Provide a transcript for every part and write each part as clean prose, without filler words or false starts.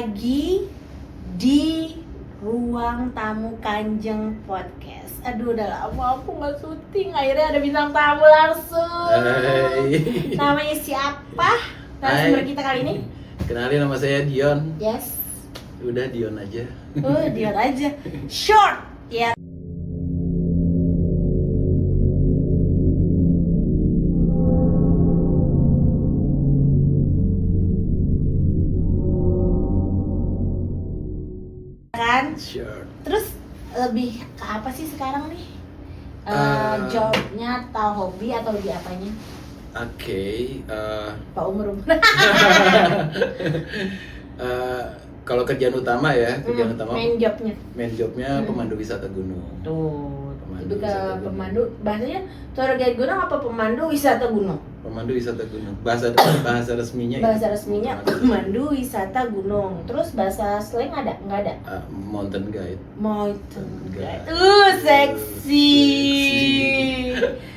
lagi di Ruang Tamu Kanjeng Podcast. Aduh, udah lama aku nggak syuting, akhirnya ada bintang tamu langsung. Hai. Namanya siapa? Narasumber kita kali ini? Kenalin, nama saya Dion. Yes. Udah Dion aja. Dion aja. Short. Ya. Kan? Sure. Terus lebih ke apa sih sekarang nih? Jobnya atau hobi atau di apanya? Oke. Pak umur. Kalau kerjaan utama ya, kerjaan utama. Main jobnya. Pemandu wisata gunung. Tuh, Pemandu itu ke wisata gunung. pemandu. Bahasanya tour guide gunung apa pemandu wisata gunung? Pemandu wisata gunung. Bahasa resminya. Bahasa resminya pemandu wisata gunung. Terus bahasa slang ada? Nggak ada? Mountain guide. Mountain guide. Guide. Seksi. Seksi.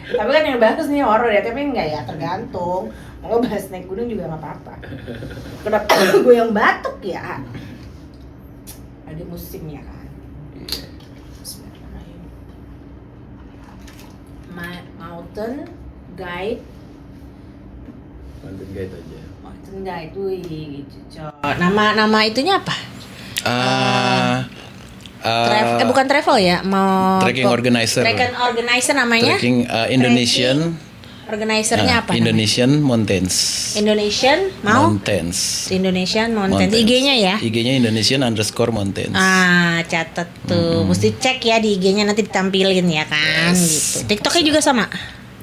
Tapi kan yang bagus nih horor ya, tapi enggak ya, tergantung. Mau bahas naik gunung juga nggak apa-apa. Kenapa gue yang batuk ya? Ada musimnya kan. Bismillahirrahmanirrahim. Mountain guide. Mountain guide aja. Mountain guide, wih, cocok. Nama itunya apa? Bukan travel ya, mau Trekking organizer. Trekking organizer namanya. Trekking Indonesian. Organizernya apa? Indonesian Mountains. Indonesian mau? Mountains. Indonesian Mountains. IG-nya ya? IG-nya Indonesian_Mountains. Catat tuh. Mesti cek ya di IG-nya, nanti ditampilin ya kan. Yes. Gitu. TikTok-nya juga sama?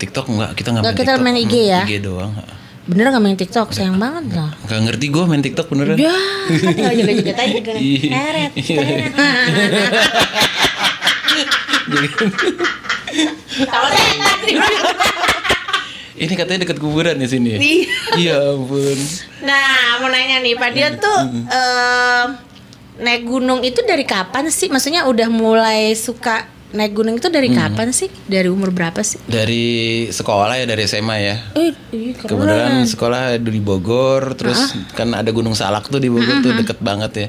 TikTok enggak, kita nggak main kita TikTok. main IG ya? IG doang. Bener nggak main TikTok? Sayang banget loh. Nggak ngerti gue main TikTok beneran. Ya, kan juga tadi juga. Iya. Tahu tadi. Ini katanya dekat kuburan di sini. Iya. Ya ampun. Nah, mau nanya nih, Pak Dion tuh naik gunung itu dari kapan sih? Maksudnya udah mulai suka naik gunung itu dari kapan sih? Dari umur berapa sih? Dari sekolah ya, dari SMA ya. Keren. Kebetulan sekolah di Bogor, terus kan ada Gunung Salak tuh di Bogor tuh deket banget ya.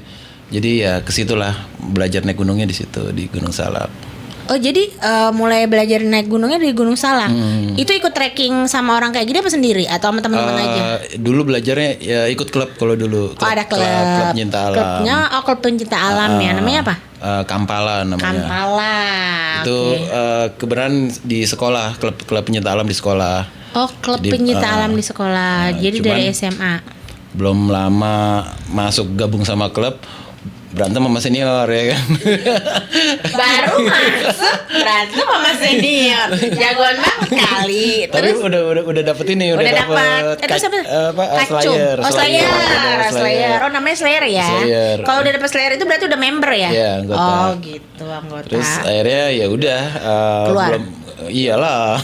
Jadi ya kesitulah belajar naik gunungnya di situ, di Gunung Salak. Oh, jadi mulai belajar naik gunungnya dari Gunung Salak. Itu ikut trekking sama orang kayak gini apa sendiri atau sama teman-teman aja? Dulu belajarnya ya ikut klub kalau dulu. Oh, ada klub. Klub pencinta alam. Klubnya klub pencinta alam ya. Namanya apa? Kampala namanya. Kampala. Itu kebenaran di sekolah, klub pencinta alam di sekolah. Oh, klub Jadi, pencinta alam di sekolah. Jadi cuman dari SMA. Belum lama masuk gabung sama klub, berantem sama senior ya kan. Baru masuk berantem sama senior. Jagoan banget kali. Tapi Terus udah dapet ini, udah dapet Slayer. Slayer. Oh, namanya Slayer ya. Slayer. Kalau udah dapet Slayer itu berarti udah member ya? Iya, anggota. Oh, gitu, anggota. Terus akhirnya ya udah Keluar. Iyalah.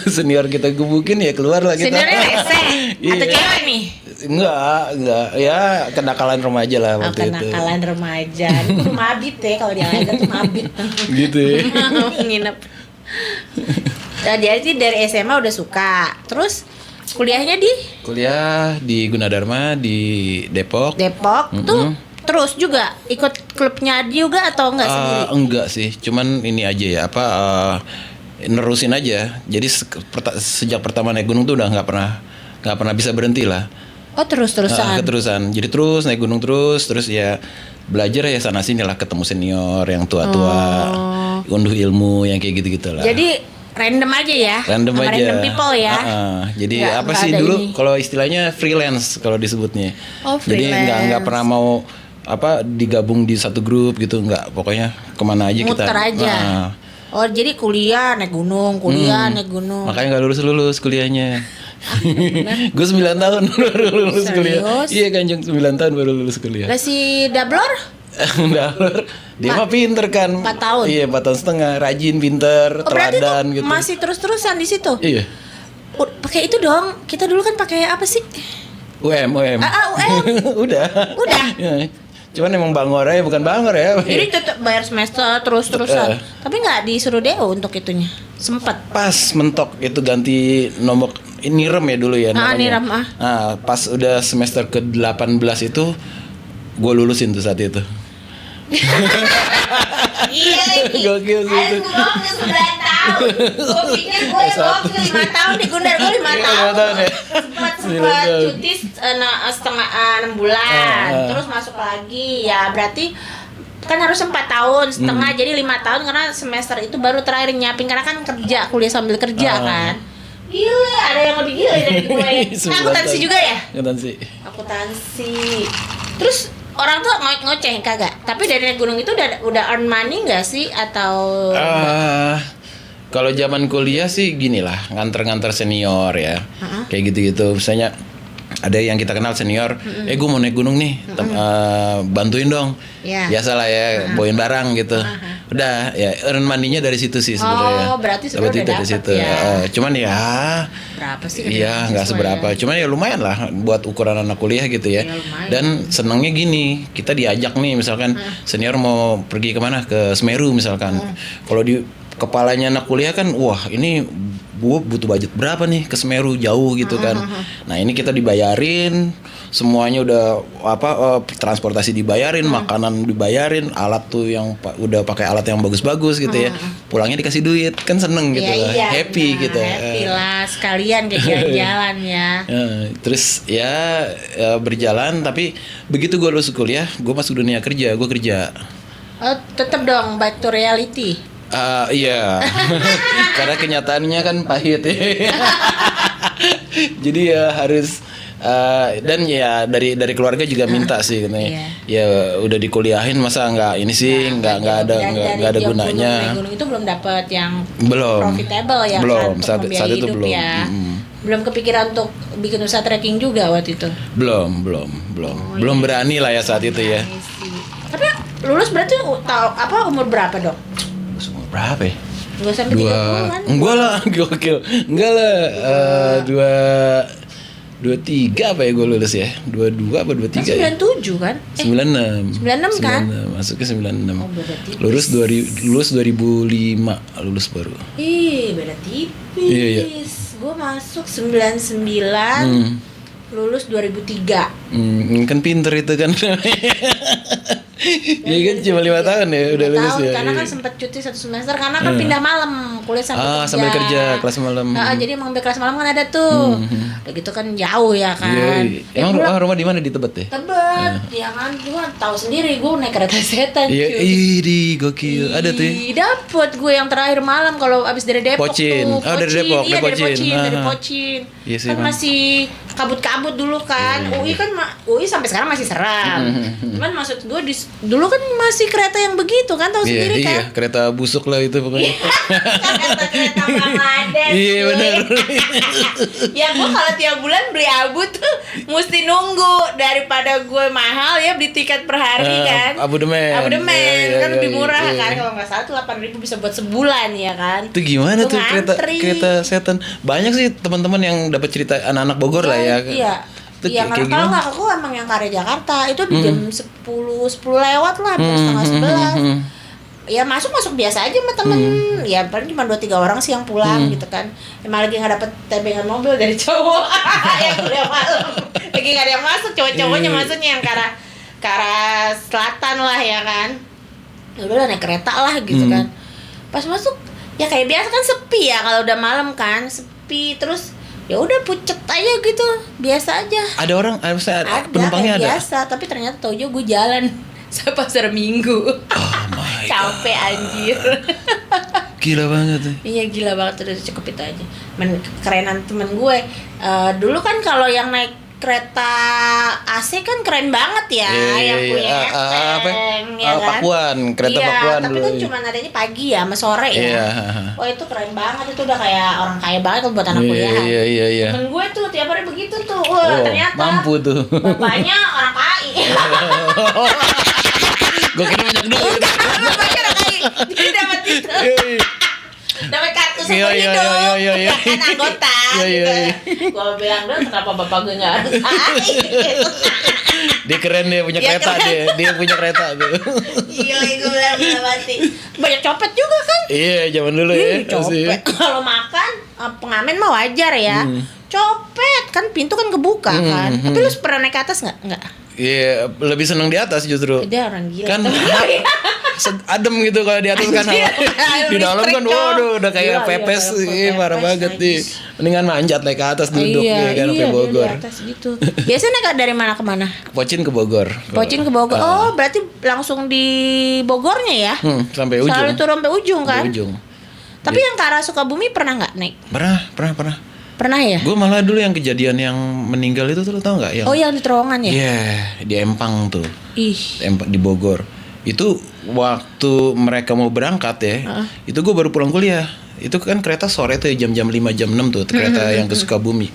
Senior kita gebukin ya keluar lah kita. Seniornya rese atau Iya. cewek nih? Enggak. Ya kenakalan remaja lah waktu itu. Kenakalan remaja. Ini kudu mabit ya, kalau dia ada tuh mabit. Gitu ya. Nginep. Nah, jadi dari SMA udah suka. Terus kuliahnya di Kuliah di Gunadarma di Depok. tuh terus juga ikut klubnya juga atau enggak sendiri? Enggak sih, cuman ini aja ya nerusin aja. Jadi sejak pertama naik gunung tuh udah nggak pernah bisa berhenti lah. Oh, terus-terusan. Keterusan. Jadi terus naik gunung terus ya belajar ya sana sini lah, ketemu senior yang tua-tua, unduh ilmu yang kayak gitu-gitu lah. Jadi random aja ya. Random aja. Random people ya. Jadi Nggak sih ada dulu ini. kalau istilahnya freelance kalau disebutnya. Oh, Jadi nggak pernah mau digabung di satu grup gitu, nggak, pokoknya kemana aja kita. Muter aja. Oh, jadi kuliah naik gunung, naik gunung. Makanya nggak lulus kuliahnya. Gue 9 tahun baru lulus kuliah. Iya Kanjeng, 9 tahun baru lulus kuliah. Lah si Dablor? Dablor, dia mah pinter kan. 4 tahun? Iya, 4 tahun setengah, rajin, pinter, Berarti teladan tuh gitu. masih terus-terusan di situ? Iya. Pakai itu dong. Kita dulu kan pakai apa sih? UM. UM. Udah. Ya. Cuman emang bangor aja, bukan bangor ya. Jadi tetap bayar semester terus-terusan. Tapi nggak disuruh DO untuk itunya. Sempet. Pas mentok itu ganti nomor nirem ya dulu ya namanya. nirem, Nah, pas udah semester ke-18 itu gue lulusin tuh saat itu. Iya lagi. Gokil sih itu. Gue gokil 9 tahun. Gue pikir gue gokil 5 tahun di Gundar, gue 5 tahun. Ya. Sempat cuti setengah 6 bulan, terus masuk lagi. Ya berarti kan harus 4 tahun setengah, jadi 5 tahun karena semester itu baru terakhir nyiapin karena kan kerja, kuliah sambil kerja kan. Gila, ada yang lebih gila dari gue. Akuntansi juga ya? Akuntansi. Terus orang tuh ngoceh kagak? Tapi dari naik gunung itu udah earn money nggak sih atau? Kalau zaman kuliah sih gini lah, nganter senior ya, kayak gitu-gitu. Misalnya ada yang kita kenal senior, gue mau naik gunung nih, bantuin dong. Biasalah ya, bawain barang gitu. Udah ya earn money-nya dari situ sih sebenarnya. Oh, berarti sebenarnya udah dapet situ. Ya. Cuman ya berapa sih? Iya, nggak seberapa. Cuman ya lumayan lah buat ukuran anak kuliah gitu ya. Dan senangnya gini, kita diajak nih misalkan senior mau pergi kemana, ke Semeru misalkan. Kalau di kepalanya anak kuliah kan, wah ini gue butuh budget berapa nih ke Semeru, jauh gitu kan. Nah ini kita dibayarin, semuanya udah transportasi dibayarin, makanan dibayarin, alat tuh yang udah pakai alat yang bagus-bagus gitu ya. Pulangnya dikasih duit, kan seneng gitu lah, happy gitu. Happy lah, sekalian kayak jalan-jalan ya. Terus ya berjalan, tapi begitu gue lulus kuliah, gue masuk dunia kerja, gue kerja. Oh tetap dong, back to reality. Iya, karena kenyataannya kan pahit ya. Jadi ya harus dan ya dari keluarga juga minta sih katanya. Ya udah dikuliahin masa nggak ini sih nggak ada gunanya. Gunung itu belum dapat yang belum profitable ya. Belum kan, saat itu belum. Ya. Belum kepikiran untuk bikin usaha trekking juga waktu itu. Belum berani lah ya saat itu ya. Tapi lulus berarti umur berapa dong? Berapa ya? 2 sampai 3 bulan. Enggak lah, gokil. Enggak lah, 23 apa ya gue lulus ya? 22 apa 23 ya? 97 kan? 96 kan? Masuknya 96. Oh, lulus 2005 lulus baru. Ih, beda tipis. Iya. Gue masuk 99. Lulus 2003. Kan pinter itu kan. Ya kan cuma 5 tahun ya udah lulus ya. Karena kan sempat cuti 1 semester karena kan pindah malam, kuliah sambil kerja kelas malam. Jadi emang ambil kelas malam kan ada tuh. Udah gitu kan jauh ya kan. Emang rumah di mana, di Tebet ya? Tebet. Ya kan gua tahu sendiri, gua naik kereta setan. Iya, gokil. Ada tuh. Dapet gue yang terakhir malam kalau abis dari Depok Pocin. tuh. Dari Depok. Iya, dari Pocin. Iya sih, kan masih kabut-kabut dulu kan. UI kan UI sampai sekarang masih seram. Cuman maksud gue dulu kan masih kereta yang begitu kan, tahu sendiri kan. Iya, kereta busuk lah itu pokoknya. Kereta Bangladesh. Iya benar. Ya gue kalau tiap bulan beli abu tuh mesti nunggu, daripada gue mahal ya beli tiket per hari kan. Abodemen kan lebih murah kan, kalau nggak salah tuh 8.000 bisa buat sebulan ya kan. Itu gimana tuh kereta setan? Banyak sih teman-teman yang dapat cerita anak-anak Bogor lah ya. Iya. Iya, kalau nggak aku emang yang Karya Jakarta itu di jam 10 lewat lah, setengah 11. Ya masuk biasa aja sama temen. Ya paling cuma 2-3 orang sih yang pulang gitu kan. Emang lagi nggak dapet tebengan mobil dari cowok yang udah malam. Lagi nggak ada yang masuk, cowok-cowoknya masuknya yang ke arah selatan lah ya kan. Ya udah naik kereta lah gitu kan. Pas masuk ya kayak biasa kan sepi ya, kalau udah malam kan sepi, terus ya udah pucet aja gitu, biasa aja. Ada orang, penumpangnya ada. Biasa, tapi ternyata tau juga gue jalan sampai pasar Minggu. Oh my capek anjir. Gila banget tuh. Iya gila banget, udah cukup itu aja. Kerenan temen gue. Dulu kan kalau yang naik kereta AC kan keren banget ya, yang punya ya kan? Pakuan, kereta Pakuan tapi dulu. kan cuma adanya pagi ya, sama sore ya. Wah itu keren banget, itu udah kayak orang kaya banget buat anak kuliahan. Iya. Temen gue tuh tiap hari begitu tuh, ternyata mampu tuh. Bapaknya orang KAI. Gue kira banyak duit. Bapaknya orang KAI, jadi dapat itu. Dapat kartu seumur hidup, kan anggota gitu. Gue bilang dong, kenapa bapak gue nggak harus Dia keren, dia punya kereta, dia punya kereta tuh. Gila, gue bilang mati. Banyak copet juga kan? Iya, zaman dulu ya. Copet. Kalau makan pengamen mah wajar ya. Copet kan pintu kan kebuka kan. Tapi lu pernah naik ke atas nggak? Nggak. Iya, lebih seneng di atas justru. Dia orang gila. Kan adem gitu kalau di atas kan. Di dalam kan waduh udah kayak pepes, parah banget nih. Mendingan manjat naik ke atas duduk ya kan sampai Bogor. Di atas gitu. Biasanya dari mana ke mana? Pocin ke Bogor. Pocin ke Bogor. Oh, berarti langsung di Bogornya ya? Sampai ujung. Selalu turun sampai ujung kan? Sampai ujung. Tapi yang ke arah Sukabumi pernah nggak naik? Pernah. Pernah ya? Gue malah dulu yang kejadian yang meninggal itu tuh lo tau nggak? Oh yang di terowongan ya? Iya, di Empang tuh. Ih. Di Bogor. Itu waktu mereka mau berangkat ya, itu gue baru pulang kuliah. Itu kan kereta sore tuh jam-jam 5 jam 6 tuh kereta yang ke Sukabumi.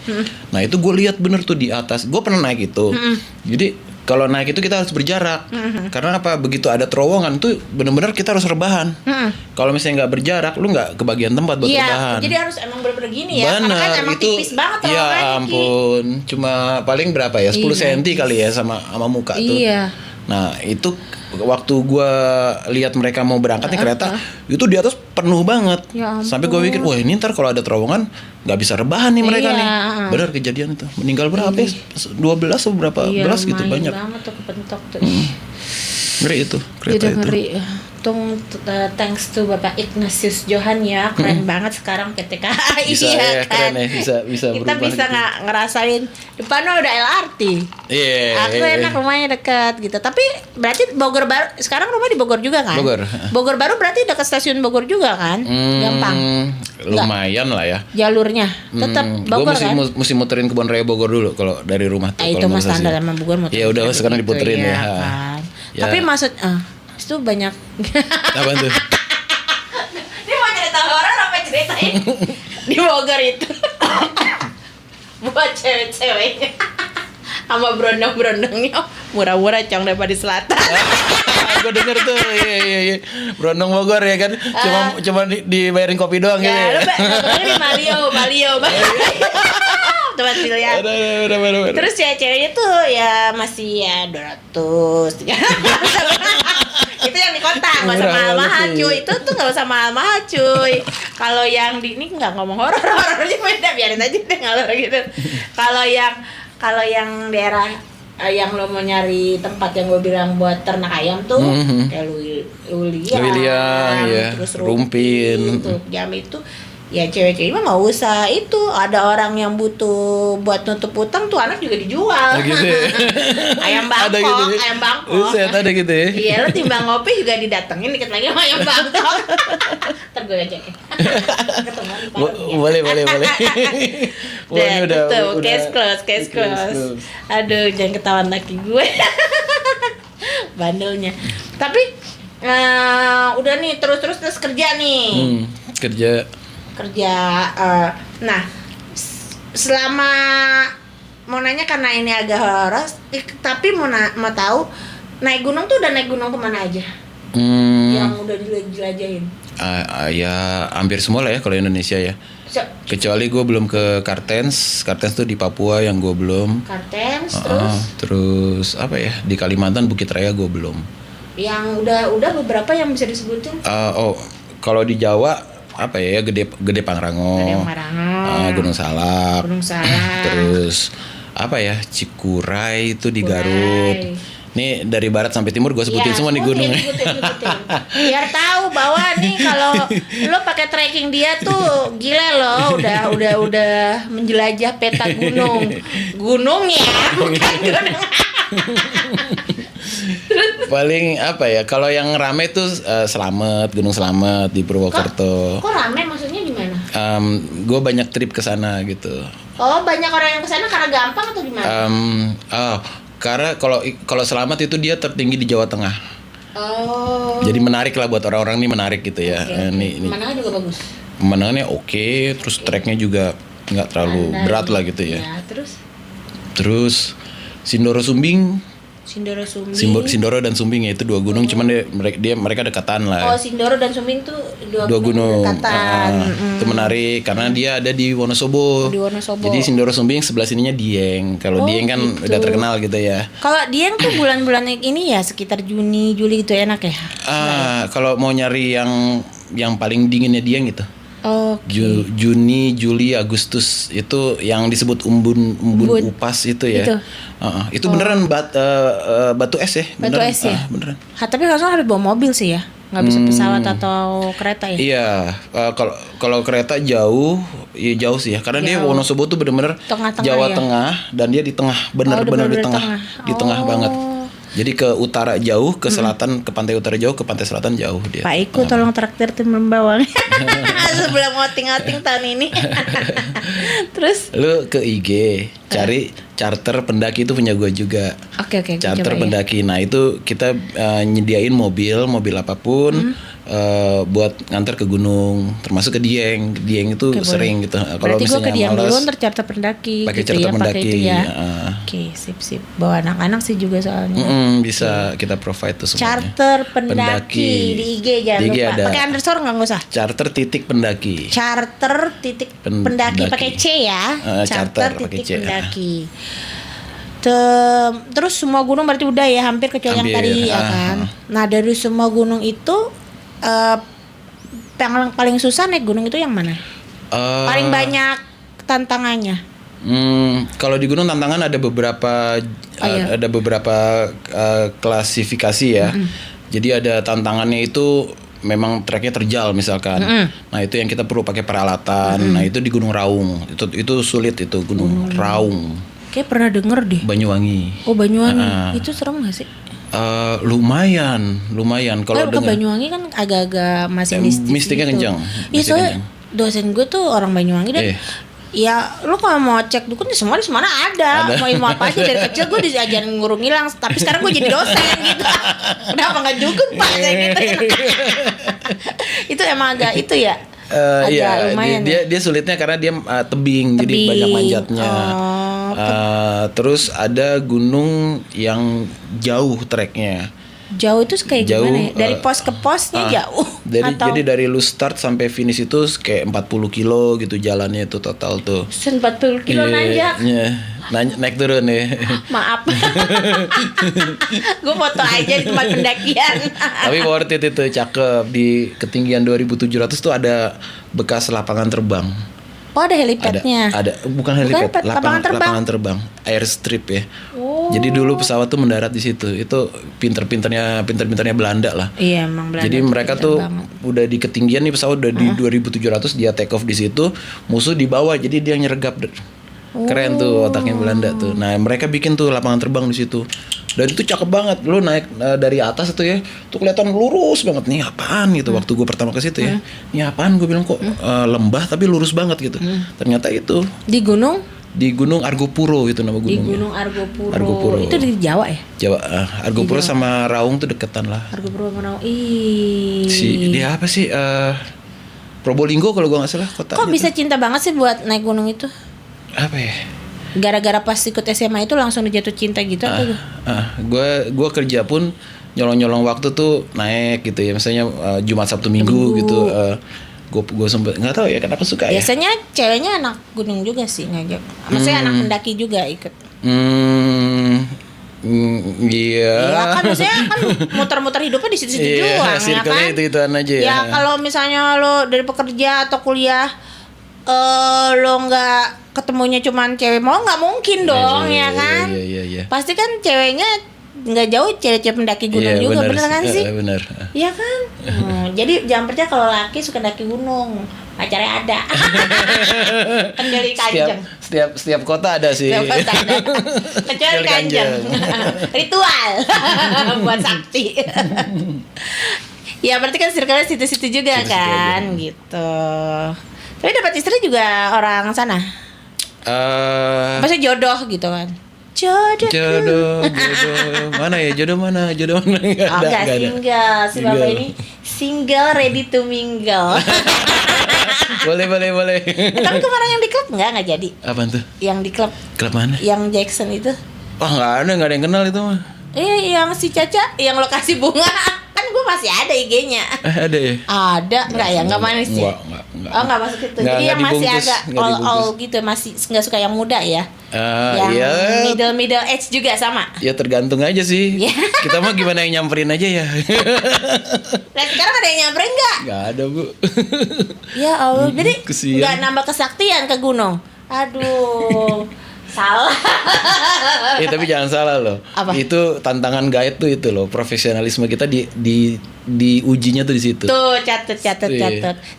Nah itu gue lihat bener tuh di atas. Gue pernah naik itu. Jadi kalau naik itu kita harus berjarak. Karena apa? Begitu ada terowongan tuh bener-bener kita harus rebahan. Kalau misalnya nggak berjarak, lu nggak kebagian tempat buat rebahan. Jadi harus emang bener-bener gini ya. Karena kan emang itu, tipis banget ya terowongannya. ampun, cuma paling berapa ya? 10 cm kali ya sama muka tuh. Iya. Nah itu waktu gue lihat mereka mau berangkat nih kereta itu di atas penuh banget. Ya sampai gue pikir wah ini ntar kalau ada terowongan nggak bisa rebahan nih mereka nih. Benar kejadian itu meninggal berapa ya? 12 atau berapa belas gitu banyak. Banget tuh kepentok tuh. Ngeri itu kereta itu. Ngeri. Untung thanks to Bapak Ignatius Johan ya, keren banget sekarang PT KAI bisa, ya kan. Keren ya, bisa kita bisa gitu. Ngerasain depannya udah LRT. Iya. Aku enak rumahnya dekat gitu. Tapi berarti Bogor Baru sekarang rumah di Bogor juga kan? Bogor Baru berarti dekat stasiun Bogor juga kan? Gampang. Lumayan lah ya. Jalurnya tetap Bogor kan? Gue mesti muterin Kebon Raya Bogor dulu kalau dari rumah tuh. Itu mas standar sama Bogor muter. Ya udah sekarang diputerin gitu, ya. Kan. Ya. Tapi maksud itu banyak. Apa tuh? Dia mau cerita horor apa ceritain di Bogor itu? Buat cewek-ceweknya sama berondong-berondongnya murah-murah cong daripada di selatan. Gue denger tuh, iya. Berondong Bogor ya kan, cuma dibayarin kopi doang gitu. Ya, lu di Malio. Tempat pilihan. Terus ya ceweknya tuh ya masih ya 200 itu yang di kota, nggak usah mahal-mahal cuy. Itu tuh nggak usah mahal-mahal cuy. Kalau yang di ini nggak ngomong horornya beda, biarin aja deh ngalor gitu. Kalau yang daerah yang lo mau nyari tempat yang gue bilang buat ternak ayam tuh kayak Luliang, ya, terus Rumpin, tuh jam itu ya cewek-cewek mah nggak usah itu, ada orang yang butuh buat nutup utang tuh anak juga dijual. Gitu ya? Ayam Bangkok, gitu ya? Ayam Bangkok. Ada gitu ya? Iya, lo timbang ngopi juga didatengin dikit lagi sama ayam Bangkok. Ntar gue ajakin. Boleh. Dan udah case close. Aduh, jangan ketahuan laki gue. Bandelnya. Tapi udah nih terus kerja nih. Kerja. Nah, selama mau nanya karena ini agak horor, tapi mau tahu naik gunung tuh udah naik gunung kemana aja? Yang udah dijelajahin? Ya hampir semua lah ya kalau Indonesia ya. Kecuali gue belum ke Kartens tuh di Papua yang gue belum. Kartens terus apa ya di Kalimantan Bukit Raya gue belum. Yang udah beberapa yang bisa disebutin? Kalau di Jawa apa ya Gede Pangrango, Gunung Salak, terus apa ya Cikuray itu di Garut. Nih dari barat sampai timur gue sebutin semua nih gunungnya. Biar tahu bahwa nih kalau lo pakai trekking dia tuh gila lo udah menjelajah peta gunung ya bukan gunung. Paling apa ya kalau yang rame tuh Gunung Slamet di Purwokerto. Kok rame maksudnya gimana? Gue banyak trip ke sana gitu. Oh banyak orang yang ke sana karena gampang atau gimana? Karena kalau Slamet itu dia tertinggi di Jawa Tengah. Oh. Jadi menarik lah buat orang-orang nih menarik gitu ya. Pemandangan juga bagus. Pemandangannya oke, terus treknya juga nggak terlalu berat lah gitu ya. Terus Sindoro dan Sumbing ya itu dua gunung, cuman mereka dekatan lah. Oh, Sindoro dan Sumbing tuh dua gunung dekatan. Itu menarik karena dia ada di Wonosobo. Jadi Sindoro Sumbing sebelah sininya Dieng. Kalau Dieng kan gitu. Udah terkenal gitu ya. Kalau Dieng tuh bulan-bulan ini ya sekitar Juni, Juli gitu enak ya. Kalau mau nyari yang paling dinginnya Dieng gitu. Juni, Juli, Agustus itu yang disebut embun upas itu ya. Itu beneran batu es ya. Batu beneran. es ya. Beneran. Tapi harus bawa mobil sih ya. Nggak bisa pesawat atau kereta ya? Iya, kalau kereta jauh sih ya, karena dia Wonosobo tuh bener-bener Jawa Tengah dan dia di tengah, bener-bener di tengah banget. Jadi ke utara jauh, ke selatan, ke pantai utara jauh, ke pantai selatan jauh dia. Pak Iko tolong traktir tim Lembawang. Sebelum outing tahun ini. Terus? Lu ke IG, cari charter pendaki itu punya gue juga. Oke. Charter pendaki. Nah itu kita nyediain mobil apapun. Buat nganter ke gunung, termasuk ke Dieng itu sering gitu. Kalau berarti gue ke Dieng dulu ntar charter pakai pendaki gitu charter ya, pendaki pakai itu ya. Oke, sip. Bawa anak-anak sih juga soalnya. Bisa kita provide tuh semuanya. Charter pendaki di IG jangan lupa. Pakai underscore nggak usah. Charter pendaki. Charter pendaki pakai C ya. Charter pendaki. Terus semua gunung berarti udah ya, hampir kecuali yang tadi ya kan. Nah dari semua gunung itu yang paling susah naik gunung itu yang mana? Paling banyak tantangannya? Kalau di gunung tantangan ada beberapa klasifikasi ya. Jadi ada tantangannya itu memang treknya terjal misalkan. Nah itu yang kita perlu pakai peralatan. Nah itu di Gunung Raung. Itu sulit itu Gunung Raung. Kayak pernah denger deh. Banyuwangi. Oh Banyuwangi. Itu serem gak sih? Lumayan kalau ke Banyuwangi kan agak-agak masih mistiknya gitu. kencang. Iya soalnya dosen gue tuh orang Banyuwangi dan ya lu kalau mau cek dukun di semua ada. Mau ilmu apa aja dari kecil gue diajarin ngurung hilang, tapi sekarang gue jadi dosen gitu. Kenapa nggak dukun Pak kayak gitu? Itu emang agak itu ya. Lumayan dia sulitnya karena dia tebing, jadi banyak manjatnya. Terus ada gunung yang jauh treknya. Jauh itu kayak gimana ya? Dari pos ke posnya jauh? Jadi dari lu start sampai finish itu kayak 40 kilo gitu jalannya itu total tuh. 40 kilo nanjak? Iya. Naik turun ya. Maaf. Gue foto aja di tempat pendakian. Tapi worth it itu, cakep. Di ketinggian 2700 tuh ada bekas lapangan terbang. Oh ada helipadnya? Ada bukan helipad, lapangan terbang, airstrip ya. Jadi dulu pesawat tuh mendarat di situ. Itu pinter-pinternya Belanda lah. Iya emang Belanda. Jadi mereka tuh udah di ketinggian nih pesawat udah di 2700 dia take off di situ, musuh di bawah jadi dia nyergap. Keren tuh otaknya Belanda tuh. Nah mereka bikin tuh lapangan terbang di situ. Dan itu cakep banget. Lu naik dari atas itu ya, tuh kelihatan lurus banget. Nih apaan gitu. Waktu gue pertama ke situ ya, nih apaan gue bilang kok lembah tapi lurus banget gitu. Ternyata itu di Gunung Argopuro itu nama gunungnya. Di Gunung Argopuro. Itu di Jawa ya? Jawa. Argopuro sama Raung tuh deketan lah. Argopuro sama Raung. Dia apa sih? Probolinggo kalau gue nggak salah kota. Kok bisa cinta banget sih buat naik gunung itu? Apa ya? Gara-gara pas ikut SMA itu langsung jatuh cinta gitu atau? Gue kerja pun nyolong waktu tuh naik gitu ya, misalnya Jumat Sabtu Minggu gitu. Gue sempet nggak tahu ya kenapa suka. Biasanya ceweknya anak gunung juga sih ngajak. Maksudnya anak pendaki juga ikut. Iya. Ya kan maksudnya kan muter-muter hidupnya di situ-situ doang ya kan. Itu-ituan aja ya. Ya kalau misalnya lo dari pekerja atau kuliah lo nggak ketemunya cuman cewek mau, nggak mungkin dong ya kan. Iya. Pasti kan ceweknya nggak jauh cewek-cewek pendaki gunung juga, bener kan sih? Bener. Iya kan. Jadi jangan percaya kalau laki suka daki gunung, pacarnya ada. Kecuali Kanjeng. Setiap kota ada sih. Setiap kota ada. Kecuali Kanjeng. Ritual buat sakti. Ya berarti kan circle-nya situ-situ juga kan, gitu. Tapi dapat istri juga orang sana. Maksudnya jodoh gitu kan. Jodoh. Mana ya? Jodoh mana? Enggak single. Si Bapak ini single ready to mingle. Boleh. Tapi kemarin yang di klub enggak jadi. Apaan tuh? Yang di klub. Klub mana? Yang Jackson itu. Wah, enggak ada yang kenal itu mah. Yang si Caca yang lokasi bunga. Kan gue masih ada IG-nya. Ada ya? Ada, enggak manis ya? nggak masuk itu. Jadi yang masih agak all gitu, masih nggak suka yang muda ya. Yang middle age juga sama. Ya tergantung aja sih. Kita mah gimana yang nyamperin aja ya. Nah sekarang ada yang nyamperin nggak? Nggak ada bu. Ya Allah, jadi nggak nambah kesaktian ke gunung. Aduh. Salah. Tapi jangan salah loh. Apa? Itu tantangan guide tuh itu loh, profesionalisme kita di ujinya tuh di situ. Tuh catet.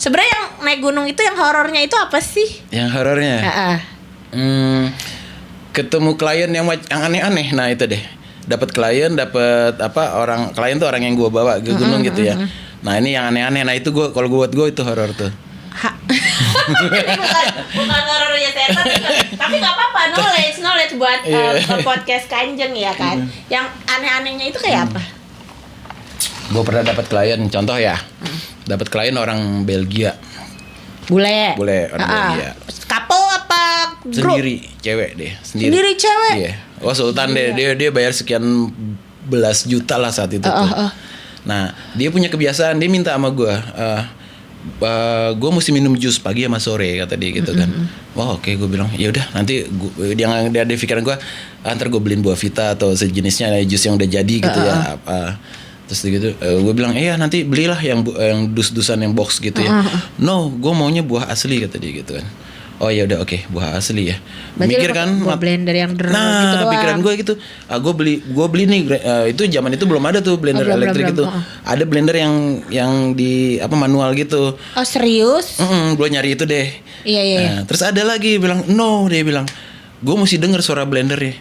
Sebenarnya yang naik gunung itu yang horornya itu apa sih? Yang horornya? Ketemu klien yang aneh-aneh. Nah itu deh. Dapat klien, klien tuh orang yang gua bawa ke gunung gitu ya. Nah ini yang aneh-aneh. Nah itu kalau buat gua itu horor tuh. bukan horornya setan, tapi nggak apa-apa, knowledge buat podcast Kanjeng ya kan. Yang aneh-anehnya itu kayak apa? Gue pernah dapat klien, contoh ya, dapat klien orang Belgia. Bule orang Belgia. Couple apa grup? Sendiri, cewek deh. Sendiri cewek. Iya. Oh sultan deh, dia bayar sekian belas juta lah saat itu tuh. Nah dia punya kebiasaan, dia minta sama gue. Gue mesti minum jus pagi sama sore kata dia gitu kan. Oke, gue bilang ya udah nanti dia ada pikiran gue antar gue beliin buah vita atau sejenisnya jus yang udah jadi gitu ya. Terus gitu gue bilang nanti belilah yang dus-dusan yang box gitu ya. No, gue maunya buah asli kata dia gitu kan. Oh ya udah oke, buah asli ya. Berarti mikir kan blender yang gitu doang. Pikiran gue gitu. Gue beli nih itu zaman itu belum ada tuh blender elektrik itu. Ada blender yang di manual gitu. Oh serius? Gue nyari itu deh. Iya. Nah, terus ada lagi bilang dia bilang gue mesti denger suara blendernya.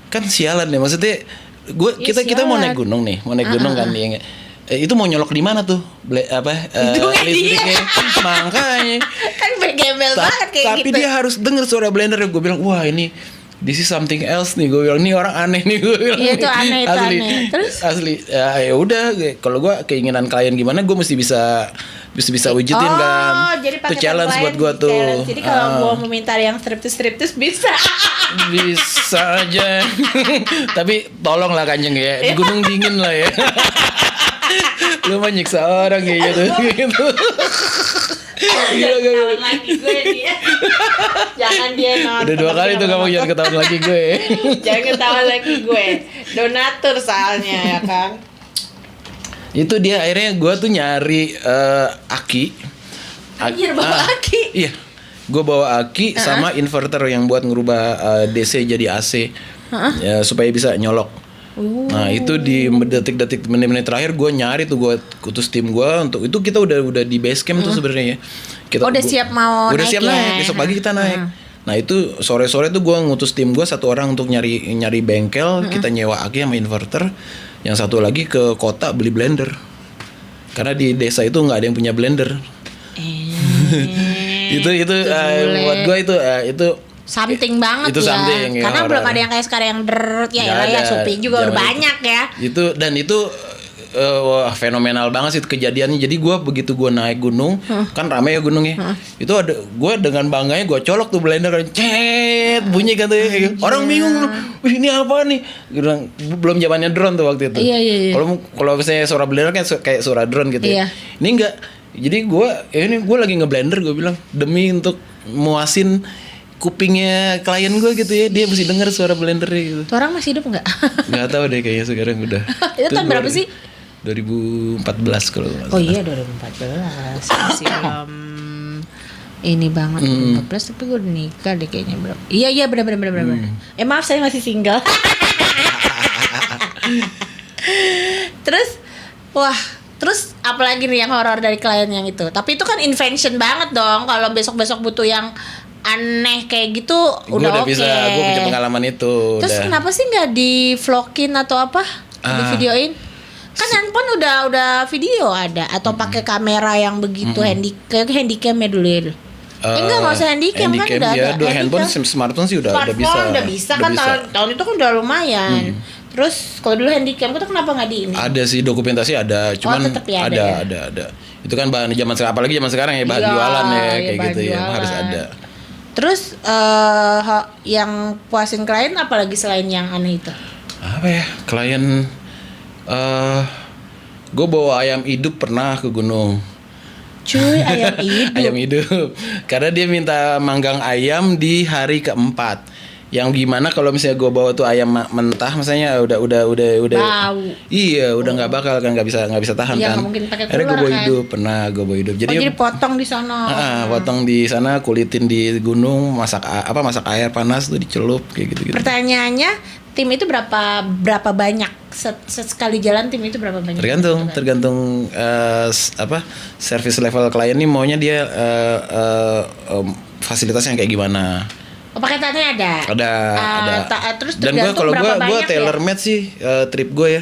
Kan sialan ya maksudnya. Kita mau naik gunung nih, kan ya. Itu mau nyolok di mana tuh? Listriknya. Makanya. Kan bergembel banget kayak tapi gitu. Tapi dia harus denger suara blender. Gue bilang, wah ini this is something else nih. Gue bilang, ini orang aneh nih. Gue bilang. Iya itu aneh, Terus? Asli. Ya udah, kalau gue keinginan klien gimana, gue mesti bisa wujudin kan. Jadi itu challenge buat gue tuh. Jadi kalau gue meminta yang striptease bisa. Bisa aja. Tapi tolonglah Kanjeng ya. Di gunung dingin lah ya. Lu mah nyiksa orang kayak gitu. Jangan ketahuan lagi gue dia. Jangan dia nonton. Udah 2 kali tuh kamu jangan ketahuan lagi gue. Jangan ketahuan lagi gue. Donatur soalnya ya kan. Itu dia akhirnya gue tuh nyari aki. Anjir bawa aki. Iya. Gue bawa aki sama inverter yang buat ngerubah DC jadi AC. Ya, supaya bisa nyolok. Nah itu di detik-detik menit-menit terakhir gue nyari tuh, gue kutus tim gue untuk itu. Kita udah di base camp tuh sebenarnya ya. Siap mau udah naik siap naik. Besok pagi kita naik. Nah itu sore-sore tuh gue ngutus tim gue 1 orang untuk nyari bengkel. Kita nyewa aki sama inverter. Yang 1 lagi ke kota beli blender. Karena di desa itu nggak ada yang punya blender. itu buat gue itu something banget itu ya. Something, karena belum ada yang kayak sekarang yang Shopee juga udah banyak ya. Itu fenomenal banget sih kejadiannya. Jadi begitu gue naik gunung, kan ramai ya gunungnya. Itu ada gue dengan bangganya gue colok tuh blender, bunyi katanya. Orang bingung, ini apa nih? Belum zamannya drone tuh waktu itu. Iya. Kalau misalnya suara blender kan kayak suara drone gitu ya. Ini enggak. Jadi gue lagi ngeblender, gue bilang demi untuk muasin kupingnya klien gue gitu ya, dia mesti denger suara blendernya gitu. Tuh orang masih hidup nggak? Nggak tahu deh, kayaknya sekarang udah. Itu tahun berapa sih? 2014 kalau nggak salah. Oh iya 2014 masih belum ini banget. 2014 tapi gue udah nikah deh kayaknya berapa? Iya benar. Maaf saya masih single. Terus apalagi nih yang horor dari klien yang itu? Tapi itu kan invention banget dong. Kalau besok butuh yang aneh kayak gitu udah oke. Gue punya pengalaman itu. Terus kenapa sih nggak di vlogin atau apa? Di videoin? Kan handphone udah video ada atau pakai kamera yang begitu handycam ya dulu ya. Enggak usah handycam kan udah ya, ada. Handphone smartphone sih udah bisa. Udah bisa kan tahun itu kan udah lumayan. Terus kalau dulu handycam itu kenapa nggak di ini? Ada sih dokumentasi ada, cuman ada. Itu kan bahan zaman sekarang, apalagi zaman sekarang ya bahan jualan ya kayak gitu ya harus ada. Terus yang puasin klien apalagi selain yang aneh itu? Apa ya? Klien gue bawa ayam hidup pernah ke gunung. cuy, ayam hidup. Ayam hidup. Karena dia minta manggang ayam di hari keempat. Yang gimana kalau misalnya gue bawa tuh ayam mentah, misalnya udah bau. Iya, udah nggak bakal kan, nggak bisa tahan Iya, kan. mungkin pakai Akhirnya gue cooler, bawa kan? hidup, pernah gue bawa hidup. Jadi potong di sana. potong di sana, kulitin di gunung, masak air panas tuh dicelup kayak gitu. Pertanyaannya, tim itu berapa banyak sekali jalan, tim itu berapa banyak? Tergantung service level klien nih maunya dia fasilitasnya kayak gimana. Paketannya ada. Terus Dan kalau gue tailor made sih trip gue ya.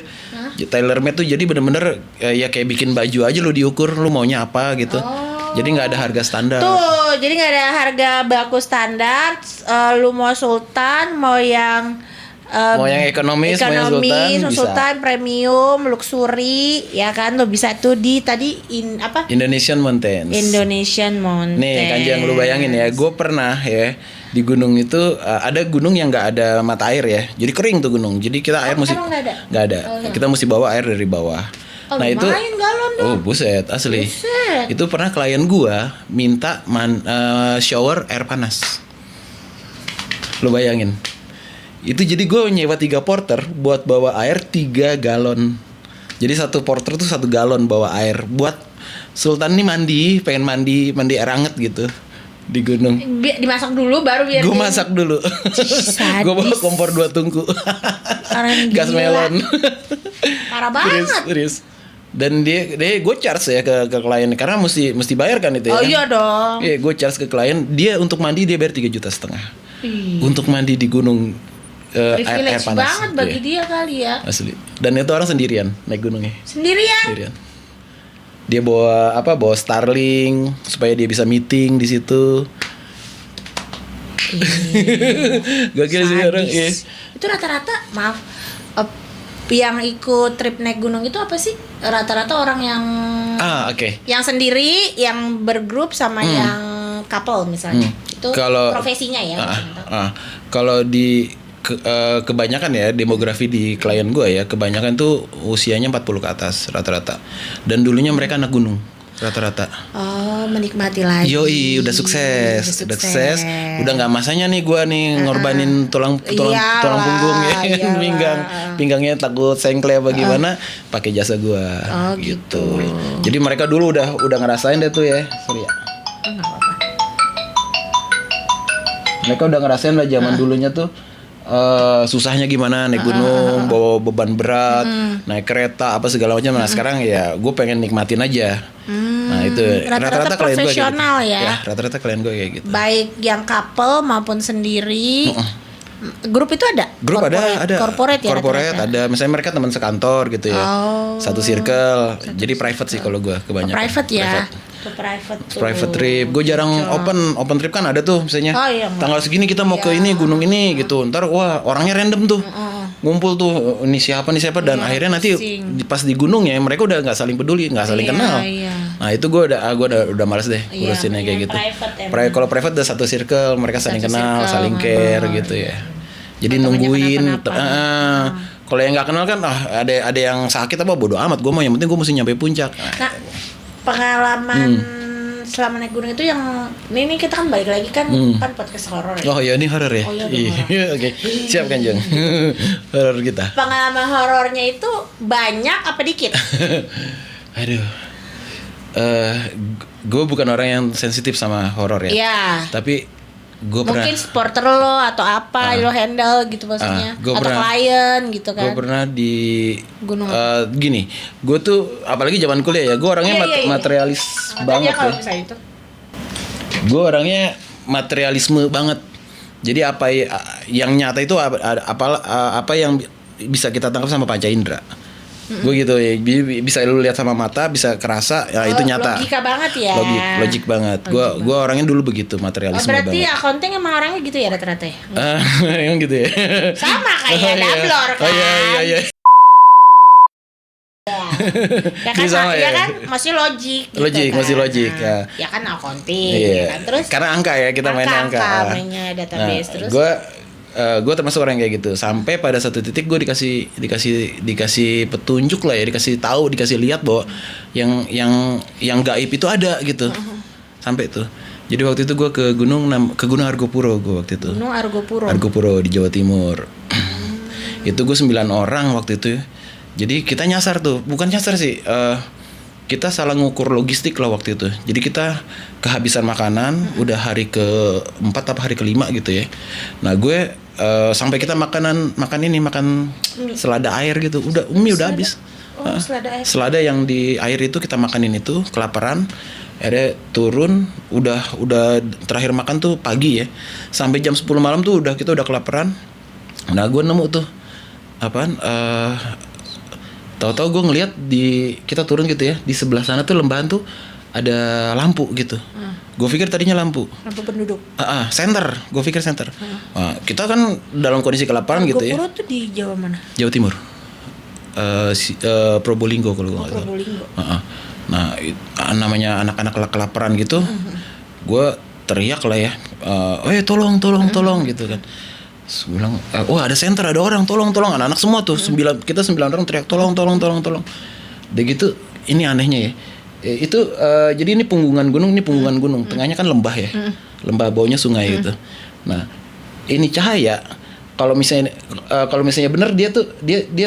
Tailor made tuh jadi bener-bener ya kayak bikin baju aja lu diukur lu maunya apa gitu. Jadi nggak ada harga standar. Tuh, jadi nggak ada harga baku standar. Lu mau sultan, mau yang ekonomis, sultan, premium, luxury, ya kan, lo bisa tuh di tadi Indonesian Mountains. Nih Kanjeng, lu bayangin ya, gue pernah ya di gunung itu ada gunung yang nggak ada mata air ya, jadi kering tuh gunung. Jadi kita air mesti nggak ada. Kita mesti bawa air dari bawah. Nah itu galon dong. Buset asli. Itu pernah klien gua minta shower air panas. Lu bayangin. Itu jadi gue nyewa 3 porter buat bawa air 3 galon. Jadi satu porter tuh 1 galon bawa air buat Sultan nih pengen mandi air anget gitu di gunung. Dimasak dulu baru biar. Gue masak dulu. Gue bawa kompor 2 tungku. Gas melon. Parah banget. Serius. Dan dia gue charge ya ke klien karena mesti bayar kan itu ya. Oh iya dong. Iya, gue charge ke klien, dia untuk mandi dia bayar 3,5 juta. Untuk mandi di gunung. Air panas banget bagi dia kali ya. Asli. Dan itu orang sendirian naik gunungnya. Sendirian. Dia bawa Starlink supaya dia bisa meeting di situ. Gokil sih orang. Itu rata-rata yang ikut trip naik gunung itu apa sih? Rata-rata orang yang yang sendiri, yang bergrup sama yang couple misalnya. Itu kalau profesinya ya. Kalau di kebanyakan ya demografi di klien gue ya, kebanyakan tuh usianya 40 ke atas rata-rata. Dan dulunya mereka anak gunung rata-rata. Menikmati lagi. Yoi, udah sukses. Udah nggak masanya nih gue nih ngorbanin tulang punggung ya, pinggangnya takut sengkle apa gimana, pakai jasa gue. Gitu. Jadi mereka dulu udah ngerasain deh tuh ya. Sorry ya. Mereka udah ngerasain lah zaman dulunya tuh. Susahnya gimana naik gunung, bawa beban berat, naik kereta apa segala macam. Nah sekarang ya gue pengen nikmatin aja. Nah itu rata-rata klien gue profesional gitu. Ya. Rata-rata klien gue kayak gitu. Baik yang couple maupun sendiri. Grup itu ada? Grup ada. Corporate ada. Misalnya mereka teman sekantor gitu ya. Satu circle. Jadi private sih kalau gue kebanyakan. Private ya. Private trip. Gue jarang open trip kan ada tuh misalnya. Tanggal segini kita mau ke ini gunung ini gitu. Ntar orangnya random tuh. Ngumpul tuh ini siapa dan akhirnya nanti pas di gunung ya mereka udah nggak saling peduli, nggak saling kenal. Nah itu gue udah malas deh urusinnya kayak gitu. Kalau private udah satu circle, mereka saling kenal, saling care gitu ya. Jadi nungguin. Kalau yang nggak kenal kan ada yang sakit apa bodo amat. Gue mau yang penting gue mesti nyampe puncak. Nah, pengalaman selama naik gunung itu yang ini kita kan balik lagi kan podcast horor ya. Oh iya ini horor ya. Iya oke. Siap kan Jeng. Horor kita. Pengalaman horornya itu banyak apa dikit? Aduh. Gue bukan orang yang sensitif sama horor ya. Iya. Tapi gue pernah. Mungkin supporter lo atau apa lo handle gitu maksudnya. Atau klien gitu kan. Gue pernah di gunung. Gini, gue tuh apalagi zaman kuliah ya. Gue orangnya materialis banget ya. Gue orangnya materialisme banget. Jadi apa yang nyata itu apa yang bisa kita tangkap sama panca indera. Gue gitu ya, bisa lu lihat sama mata, bisa kerasa, ya itu nyata. Logika banget ya. Logik banget. Gue orangnya dulu begitu, materialisme banget. Berarti accounting emang orangnya gitu ya rata-rata ya? Emang gitu ya. Sama kayak Dablor kan. Iya. Ya kan, sama ya kan masih logik gitu masih logik ya. Ya kan accounting ya kan. Terus karena angka ya, kita main angka. Mainnya database terus. Gue gue termasuk orang yang kayak gitu. Sampai pada satu titik gue dikasih petunjuk lah ya, dikasih tahu, dikasih lihat bahwa yang gaib itu ada gitu. Sampai tuh. Jadi waktu itu gue ke Gunung Argopuro gue waktu itu. Gunung Argopuro. Argopuro di Jawa Timur. Itu gue 9 orang waktu itu. Jadi kita nyasar tuh, bukan nyasar sih. Kita salah ngukur logistik lah waktu itu. Jadi kita kehabisan makanan, udah hari ke-4 apa hari ke-5 gitu ya. Nah gue sampai kita makan selada air gitu. Mie udah habis. Selada air. Selada yang di air itu kita makanin itu, kelaparan. Akhirnya turun, udah terakhir makan tuh pagi ya. Sampai jam 10 malam tuh kita udah kelaparan. Nah gue nemu tuh tahu-tahu gue ngelihat kita turun gitu ya, di sebelah sana tuh lembahan tuh ada lampu gitu. Gue pikir tadinya lampu penduduk. Center, gue pikir center. Nah, kita kan dalam kondisi kelaparan gitu ya. Argopuro tuh di Jawa mana? Jawa Timur. Probolinggo kalau gue nggak salah. Probolinggo. Nah, namanya anak-anak kelaparan gitu, gue teriak lah ya, tolong gitu kan. Terus bilang, ada center, ada orang, tolong, anak-anak semua tuh, kita 9 orang teriak, tolong. Udah gitu, ini anehnya ya, jadi ini punggungan gunung, tengahnya kan lembah ya, lembah bawahnya sungai gitu. Nah, ini cahaya, kalau misalnya benar dia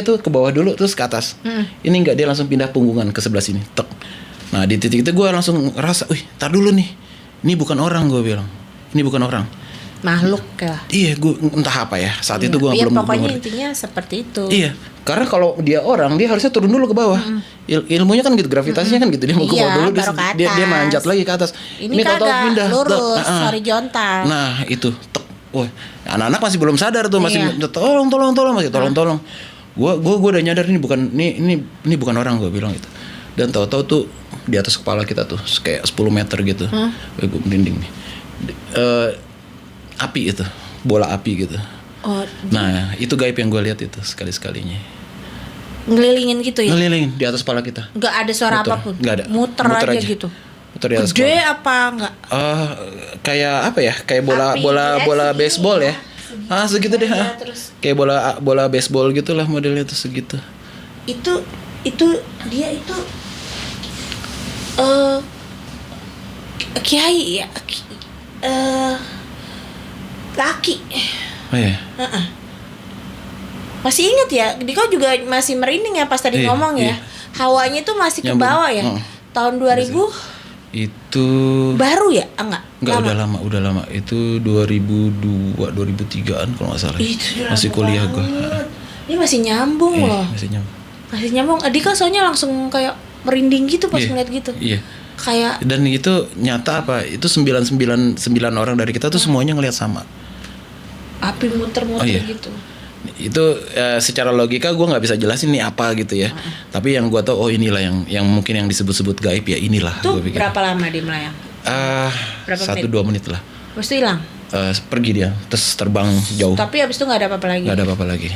tuh ke bawah dulu terus ke atas, ini enggak, dia langsung pindah punggungan ke sebelah sini, tek. Nah di titik itu gue langsung ngerasa, tar dulu nih, ini bukan orang, gue bilang, ini bukan orang. Makhluk ya. Iya, gue entah apa ya. Saat itu gue belum pokoknya intinya seperti itu. Iya, karena kalau dia orang, dia harusnya turun dulu ke bawah. Ilmunya kan gitu, gravitasinya kan gitu. Dia mau ke bawah dulu, dia manjat lagi ke atas. Ini kagak pindah lurus, horizontal. Nah itu, wah, anak-anak masih belum sadar tuh, masih tolong, masih tolong. Gue udah nyadar ini bukan orang, gue bilang gitu. Dan tahu-tahu tuh di atas kepala kita tuh kayak 10 meter gitu. Gue merinding nih. Api itu, bola api gitu. Nah itu gaib yang gue lihat itu sekalinya. Ngelilingin gitu ya? Ngelilingin di atas kepala kita. Nggak ada suara apapun? Nggak ada. Muter aja gitu? Muter di atas gede kepala. apa enggak? Kayak apa ya? Kayak bola baseball ya? Segitu deh. Kayak bola baseball gitulah modelnya tuh segitu. Itu dia itu kiai ya? Laki. Oh iya. Masih ingat ya? Diko juga masih merinding ya pas tadi ngomong ya. Hawanya tuh masih ke bawah ya. Tahun 2000 itu baru ya? Enggak, udah lama. Itu 2002, 2003-an kalau nggak salah. Masih kuliah gue. Ini masih nyambung loh. Masih nyambung. Diko soalnya langsung kayak merinding gitu pas ngeliat gitu. Iya. Kayak. Dan itu nyata apa? Itu 99 orang dari kita tuh semuanya ngelihat sama. Api muter-muter gitu. Itu secara logika gue nggak bisa jelasin nih apa gitu ya. Tapi yang gue tahu inilah yang mungkin yang disebut-sebut gaib ya, inilah. Itu berapa lama dia melayang? 1-2 menit lah. Terus itu hilang? Pergi dia, terus terbang jauh. Tapi abis itu nggak ada apa-apa lagi? Nggak ada apa-apa lagi.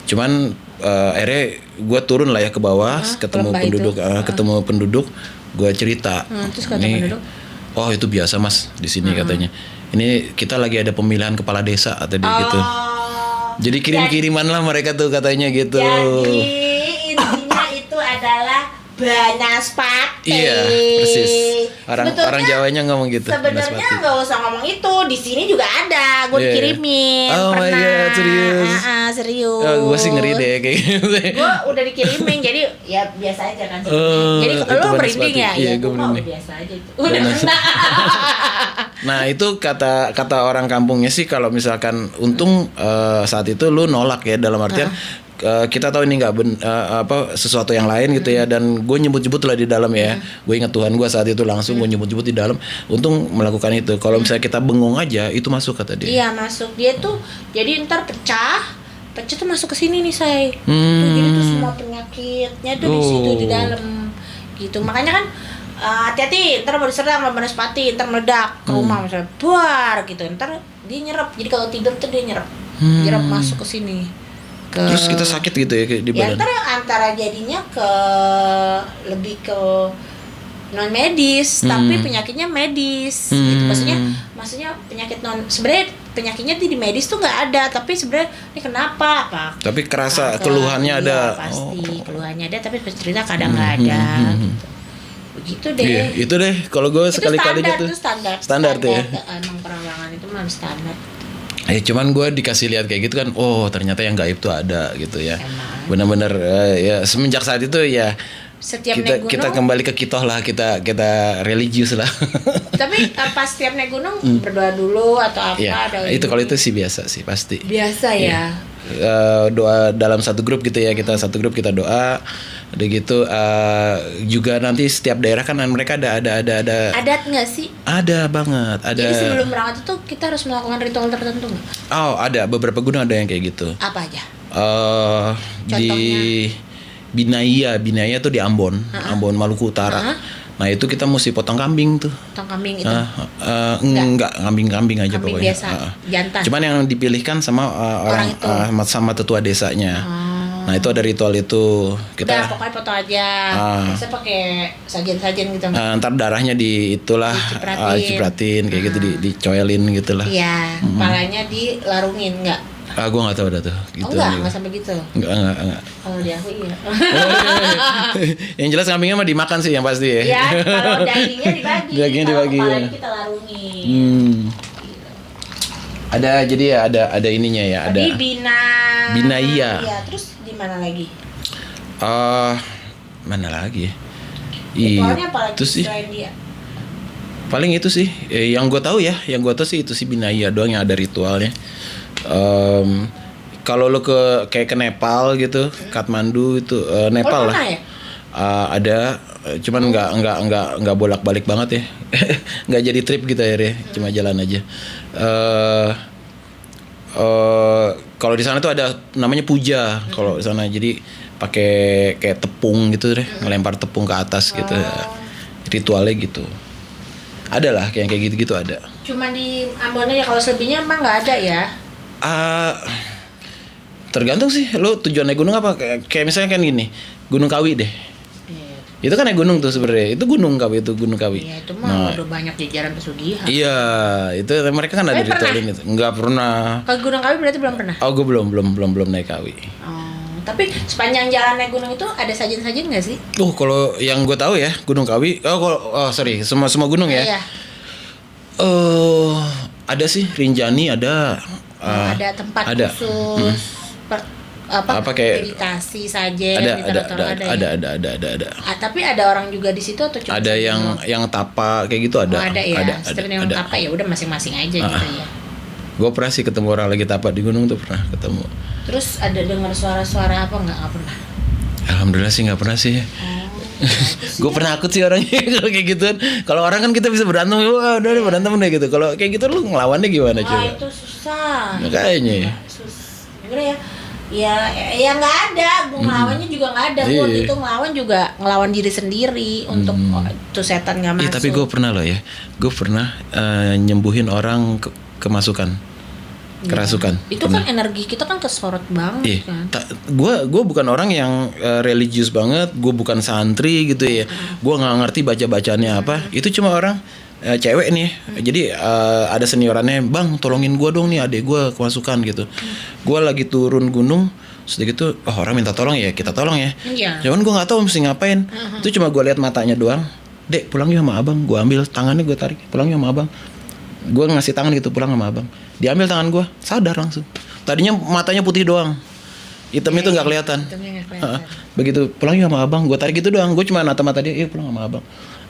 Cuman akhirnya gue turun lah ya ke bawah, ketemu penduduk, gue cerita. Terus kata penduduk? Oh itu biasa mas di sini katanya. Ini kita lagi ada pemilihan kepala desa atau gitu. Jadi kirim-kiriman lah mereka tuh katanya gitu. Jadi intinya itu adalah Banaspati. Iya, persis. Orang Jawanya ngomong gitu. Sebenarnya nggak usah ngomong itu, di sini juga ada. Gue dikirimin. Oh my god, serius? Serius. Gue sih ngeri deh kayak gitu. Gue udah dikirimin, jadi ya biasa aja kan. Jadi lo merinding ya? Iya, gue merinding. Biasa aja itu. Udah kena. Nah itu kata orang kampungnya sih, kalau misalkan untung saat itu lu nolak ya, dalam artian kita tahu ini nggak sesuatu yang lain gitu ya, dan gue nyebut-nyebut lah di dalam ya. Gue ingat Tuhan gue saat itu langsung gue nyebut-nyebut di dalam. Untung melakukan itu. Kalau misalnya kita bengong aja itu masuk kata dia. Iya masuk, dia tuh jadi ntar pecah tuh masuk ke sini nih say. Tuh, jadi tuh semua penyakitnya tuh di situ di dalam gitu. Makanya kan hati-hati, ntar mau diserang sama Banaspati, ntar meledak ke rumah misalnya buar gitu, ntar dia nyerap. Jadi kalau tidur tuh dia nyerap masuk ke sini. Terus kita sakit gitu ya di badan. Ya antara jadinya lebih ke non medis, tapi penyakitnya medis gitu. Maksudnya penyakit sebenarnya penyakitnya di medis tuh nggak ada, tapi sebenarnya ini kenapa apa? Tapi kerasa keluhannya ada. Pasti keluhannya ada, tapi pas cerita kadang nggak ada. Begitu deh. Iya, itu deh. Kalau gue sekali-kali gitu. Itu standar tuh ya. Emang perawangan itu mah standar. Cuman gue dikasih lihat kayak gitu kan, ternyata yang gaib tuh ada gitu ya. Benar-benar ya semenjak saat itu ya. Setiap kita kembali ke kitoh lah, kita religius lah. Tapi pas setiap naik gunung berdoa dulu atau apa? Ya, itu kalau itu sih biasa sih pasti. Biasa ya. Doa dalam satu grup gitu ya, kita satu grup kita doa. Udah gitu juga nanti setiap daerah kan mereka ada adat nggak sih? Ada banget. Ada. Jadi sebelum berangkat itu kita harus melakukan ritual tertentu nggak? Oh ada, beberapa gunung ada yang kayak gitu. Apa aja? Di Binaya tuh di Ambon, Ambon Maluku Utara. Nah itu kita mesti potong kambing tuh. Potong kambing itu? Enggak, kambing aja kambing pokoknya. Biasa, jantan. Cuman yang dipilihkan sama orang sama tetua desanya. Nah itu ada ritual itu. Kita udah pokoknya potong aja. Bisa pakai sajen-sajen gitu. Ntar darahnya dicepratin kayak gitu, dicoelin gitu lah. Iya, kepalanya dilarungin enggak? Gue nggak tahu dah tuh. Gitu. Enggak sampai gitu. Enggak. Kalau di aku iya. Yang jelas kambingnya mah dimakan sih yang pasti ya. Iya, kalau dagingnya dibagi. Dagingnya dibagi. Kepalanya kita larungin. Ada jadi ya ada ininya ya, ada. Di Binaya. Iya, terus di mana lagi? Mana lagi ya? Ritualnya apa lagi itu sih. selain dia? Paling itu sih, yang gue tahu sih itu sih Binaya doang yang ada ritualnya. Kalau lo kayak ke Nepal gitu, Kathmandu itu Nepal lah. Ya? Ada, cuman nggak bolak-balik banget ya, nggak jadi trip gitu ya, cuma jalan aja. Kalau di sana tuh ada namanya puja kalau di sana, jadi pakai kayak tepung gitu deh, ngelempar tepung ke atas gitu, ritualnya gitu. Ada lah kayak gitu ada. Cuma di Ambon aja, kalau selebihnya emang nggak ada ya? Tergantung sih, lo tujuan naik gunung apa? Kayak misalnya kan gini, Gunung Kawi deh. Itu kan naik gunung tuh sebenarnya. Itu Gunung Kawi. Iya, itu mah udah banyak jajaran pesugihan. Iya, itu mereka kan ada ritual ini. Enggak pernah. Ke Gunung Kawi berarti belum pernah? Oh, gue belum naik Kawi. Tapi sepanjang jalan naik gunung itu ada sajen-sajen nggak sih? Kalau yang gue tahu ya, Gunung Kawi. Sorry, semua gunung ya. Iya. Ada sih, Rinjani ada. Ada tempat khusus. Apa kayak meditasi saja ada. Tapi ada orang juga di situ atau cuma ada yang tapa kayak gitu ada. Ada ya. Setiap yang tapa ya udah masing-masing aja gitu ya. Gue pernah sih ketemu orang lagi tapa di gunung tuh, pernah ketemu. Terus ada dengar suara-suara apa nggak pernah? Alhamdulillah sih nggak pernah sih. Gue pernah takut sih orangnya kalau kayak gituan. Kalau orang kan kita bisa berantem, wah udah berantem deh gitu. Kalau kayak gitu lu ngelawannya gimana coba? Itu susah. Kayaknya ya. Gimana ya? Ya nggak ada, gue ngelawannya juga nggak ada. Gue itu ngelawan juga ngelawan diri sendiri untuk tuh setan nggak masuk. Tapi gue pernah loh ya, gue pernah nyembuhin orang kemasukan, kerasukan. Itu pernah. Kan energi kita kan kesorot banget kan. Gue bukan orang yang religius banget, gue bukan santri gitu ya. Gue nggak ngerti bacaannya apa. Itu cuma orang cewek nih, jadi ada seniorannya, bang tolongin gue dong nih adek gue kemasukan gitu. Gue lagi turun gunung, sedikit orang minta tolong ya kita tolong ya. Cuman gue nggak tahu mesti ngapain. Itu cuma gue lihat matanya doang, dek pulang yuk sama abang. Gue ambil tangannya, gue tarik, pulang yuk sama abang. Gue ngasih tangan gitu, pulang sama abang. Diambil tangan gue, sadar langsung. Tadinya matanya putih doang, hitam itu nggak kelihatan. Begitu pulang yuk sama abang, gue tarik gitu doang. Gue cuma nata mata dia, pulang sama abang.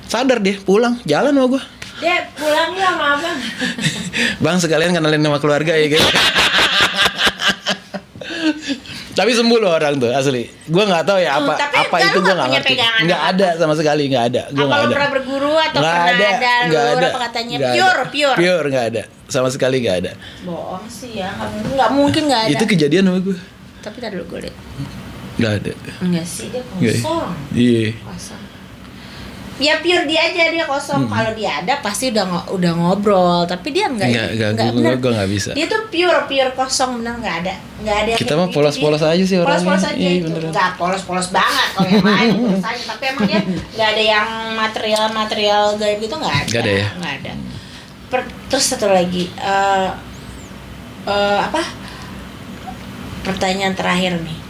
Sadar dia, pulang, jalan sama gue. Dia pulang ya sama abang. Bang sekalian kenalin sama keluarga ya gitu. Tapi sembuh loh orang tuh asli. Gue nggak tahu ya apa itu, gue nggak ngerti. Nggak ada sama sekali, nggak ada. Gue nggak ada. Pernah berguru atau nggak pernah ada apa katanya pure nggak ada, sama sekali nggak ada. Bohong sih ya, nggak mungkin nggak ada. Itu kejadian sama gue. Tapi tadi dulu gue lihat. Nggak ada. Enggak sih, dia kosong. Iya. Kosong. Ya pure dia aja, dia kosong. Kalau dia ada pasti udah ngobrol, tapi dia enggak benar. Gue nggak bisa. Dia tuh pure kosong, benar nggak ada. Kita mah polos-polos aja sih orangnya. Polos-polos aja itu. Nggak polos-polos banget kalau yang lain polos aja, tapi emang dia nggak ada yang material gaib gitu, nggak ada. Nggak ada ya. Nggak ada. Terus satu lagi, Apa? Pertanyaan terakhir nih.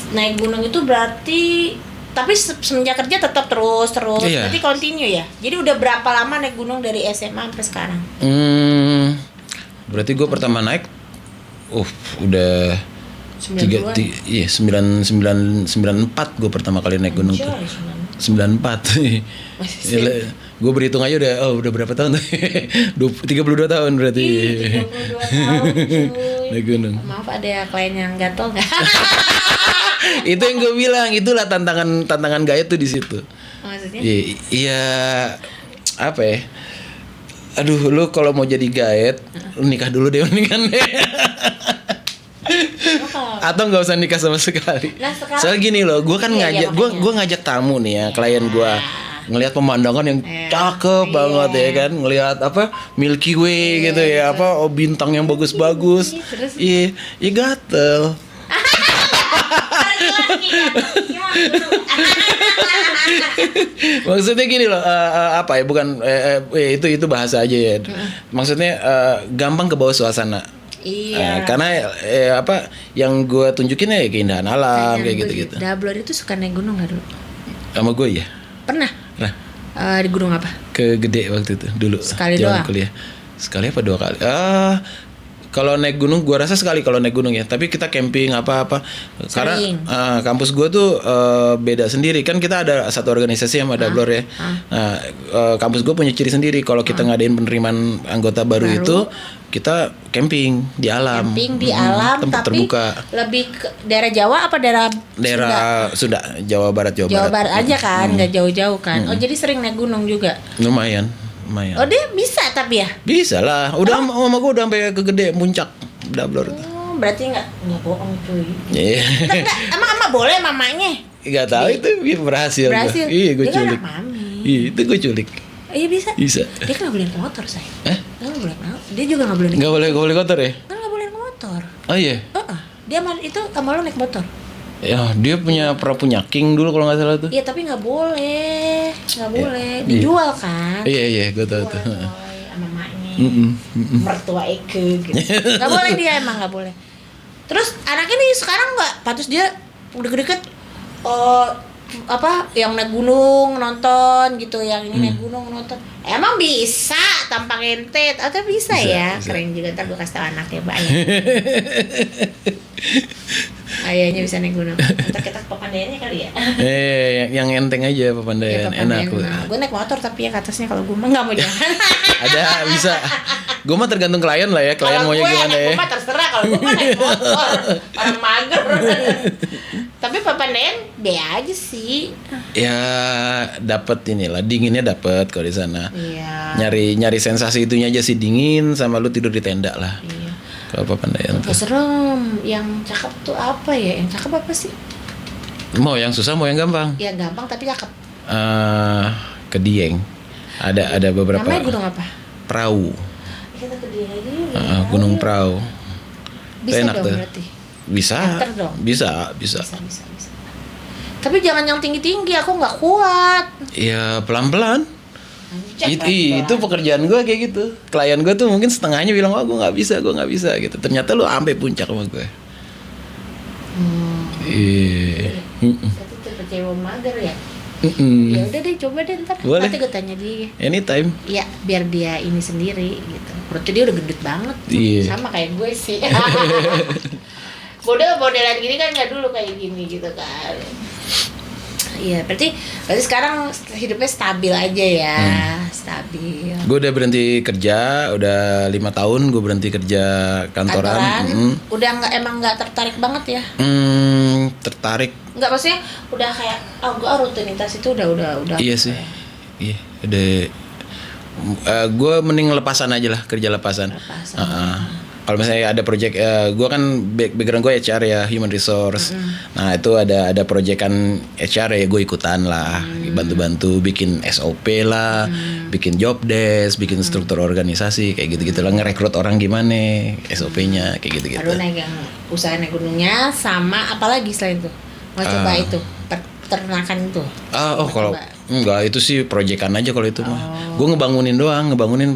Naik gunung itu berarti tapi semenjak kerja tetap terus Iya. berarti continue ya. Jadi udah berapa lama naik gunung dari SMA sampai sekarang? Berarti gue pertama naik, udah 94 gue pertama kali naik gunung tuh. 94. Gue berhitung aja udah berapa tahun tuh? 32 tahun berarti. 32 tahun cuy. Naik gunung. Maaf ada klien yang gatel nggak? Itu yang gue bilang, itulah tantangan gaya tuh di situ. Maksudnya? Iya, apa ya? Aduh, lu kalau mau jadi gaet, lu nikah dulu deh mendingan deh. Atau nggak usah nikah sama sekali. Nah, sekarang, soalnya gini loh, gue kan iya, gue ngajak tamu nih ya, klien gue ngelihat pemandangan yang cakep banget ya kan, ngelihat apa Milky Way gitu ya, apa bintang yang bagus-bagus. Iya, gatel. Maksudnya gini loh, apa ya, bukan itu bahasa aja ya. Maksudnya gampang ke bawah suasana. Iya. Karena apa yang gue tunjukin ya keindahan alam kayak gitu-gitu. Dablor itu suka naik gunung nggak dulu? Sama gue ya. Pernah. Nah, di gunung apa? ke Gede waktu itu dulu. Sekali jalan doang? kuliah. Sekali apa 2 kali? Kalau naik gunung, gue rasa sekali kalau naik gunung ya. Tapi kita camping apa-apa. Karena kampus gue tuh beda sendiri. Kan kita ada satu organisasi sama Dablor ya. Nah, kampus gue punya ciri sendiri. Kalau kita ngadain penerimaan anggota baru itu, kita camping di alam. Camping di alam, tempat tapi terbuka. lebih ke daerah Jawa apa daerah Sunda, Jawa Barat. Jawa Barat aja kan, nggak jauh-jauh kan. Oh jadi sering naik gunung juga? Lumayan. Oh dia bisa tapi ya? Bisa lah. Udah sama gue udah sampai ke Gede puncak Dablor itu. Oh, berarti nggak bohong cuy. Iya. Emang ama boleh mamanya? Gak tahu itu berhasil. Iya, gue culik. Iya, itu gue culik. Iya bisa. Bisa. Dia kan nggak boleh naik motor saya. Nggak boleh. Dia juga nggak boleh naik. Gak boleh kotor ya? Kan nggak boleh naik motor. Oh iya. Dia itu sama lo naik motor. Ya dia pernah punya King dulu kalau nggak salah tuh. Iya tapi nggak boleh, dijual kan? Iya gue tahu tuh. Sama maknya, mertua Eke gitu. Nggak boleh dia emang nggak boleh. Terus anaknya nih sekarang nggak, patus dia udah deket apa yang naik gunung nonton gitu, yang ini naik gunung nonton. Emang bisa tanpa ngentet atau bisa ya? Keren juga, ntar gue kasih tau anaknya banyak. Ayahnya bisa naik gunung. Ntar kita ke Papandayannya kali ya. Yang enteng aja Papandayan, enak. Gue naik motor tapi ya ke atasnya, kalau gue mah nggak mau jalan. Ada bisa. Gue mah tergantung klien lah ya, klien maunya gimana ya. Kalau gue mah terserah, kalau gue mah naik motor, orang mager. Tapi Papandayan be aja sih. Ya dapat inilah, dinginnya dapat kalau di sana. Iya. Nyari sensasi itunya aja sih, dingin sama lu tidur di tenda lah. Iya. Kalau Papandayan tuh. Serem. Yang cakep tuh apa ya? Yang cakep apa sih? Mau yang susah mau yang gampang? Ya gampang tapi cakep. Ke Dieng. Ada beberapa. Namanya gunung apa? Prau. Kita ke Dieng aja yuk. Gunung Prau. Bisa enak dong tuh. berarti. Bisa. Enter dong. Bisa. Tapi jangan yang tinggi-tinggi, aku nggak kuat. Ya pelan-pelan. Itu pekerjaan gue kayak gitu. Klien gue tuh mungkin setengahnya bilang, gue nggak bisa gitu. Ternyata lu sampai puncak sama gue. Iya. Itu tipe cewek mager ya. Ya udah deh, coba deh ntar. Boleh. Nanti gue tanya dia. Anytime. Iya, biar dia ini sendiri gitu. Perutnya dia udah gendut banget. Iya. Sama kayak gue sih. Modelan gini kan nggak dulu kayak gini gitu kan. Iya, berarti sekarang hidupnya stabil aja ya, stabil. Gue udah berhenti kerja, udah 5 tahun gue berhenti kerja kantoran. Udah emang nggak tertarik banget ya? Tertarik. Nggak, maksudnya udah kayak, gue rutinitas itu udah. Iya sih, iya. Gue mending lepasan aja lah, kerja lepasan. Kalau misalnya ada project, gue kan background gue HR ya, human resource. Nah itu ada proyekan HR ya, gue ikutan lah, bantu-bantu bikin SOP lah, bikin job desk, bikin struktur organisasi kayak gitu-gitu lah, ngerekrut orang gimana, SOP-nya kayak gitu-gitu. Lalu naik yang usaha naik gunungnya, sama apa lagi selain itu? Mau coba itu peternakan itu? Kalau enggak, itu sih proyekan aja kalau itu mah. Gue ngebangunin doang,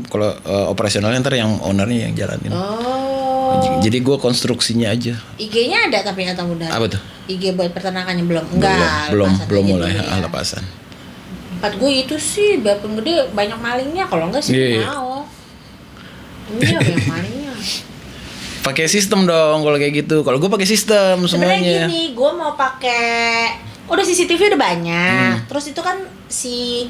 kalau operasionalnya ntar yang ownernya yang jalanin. Jadi gue konstruksinya aja. IG-nya ada tapi atau udah? Apa tuh? IG buat peternakannya belum? Enggak. Belum mulai lepasan. Tempat gue itu sih biarpun gede banyak malingnya, kalau enggak sih mau. Iya banyak malingnya. Pakai sistem dong kalau kayak gitu. Kalau gue pakai sistem semuanya. Sebenarnya gini, gue mau pakai udah CCTV udah banyak. Terus itu kan si